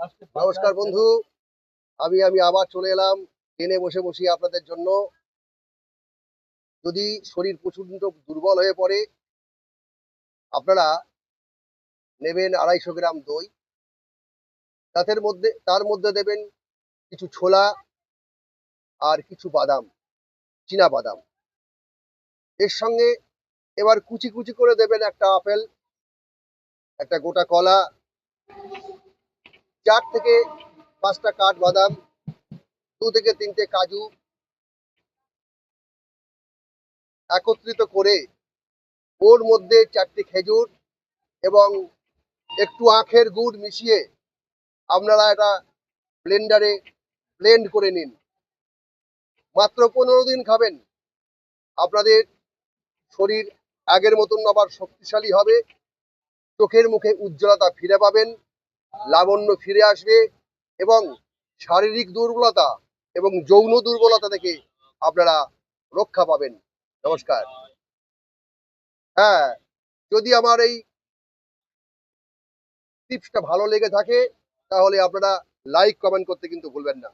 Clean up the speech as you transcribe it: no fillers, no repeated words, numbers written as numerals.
নমস্কার বন্ধু, আমি আবার চলে এলাম ট্রেনে বসে বসে আপনাদের জন্য। যদি শরীর প্রচন্ড দুর্বল হয়ে পড়ে, আপনারা নেবেন 250 গ্রাম দই। তার মধ্যে দেবেন কিছু ছোলা আর কিছু বাদাম, চীনা বাদাম। এর সঙ্গে এবার কুচি কুচি করে দেবেন একটা আপেল, একটা গোটা কলা, 4 থেকে 5টা কাঠবাদাম, 2 থেকে 3টে কাজু একত্রিত করে ওর মধ্যে 4টে খেজুর এবং একটু আখের গুড় মিশিয়ে আপনারা এটা ব্লেন্ডারে ব্লেন্ড করে নিন। মাত্র 15 দিন খাবেন, আপনাদের শরীর আগের মতন আবার শক্তিশালী হবে, চোখের মুখে উজ্জ্বলতা ফিরে পাবেন, লাবণ্য ফিরে আসবে এবং শারীরিক দুর্বলতা এবং যৌন দুর্বলতা থেকে আপনারা রক্ষা পাবেন। নমস্কার। হ্যাঁ, যদি আমার এই টিপসটা ভালো লেগে থাকে তাহলে আপনারা লাইক কমেন্ট করতে কিন্তু ভুলবেন না।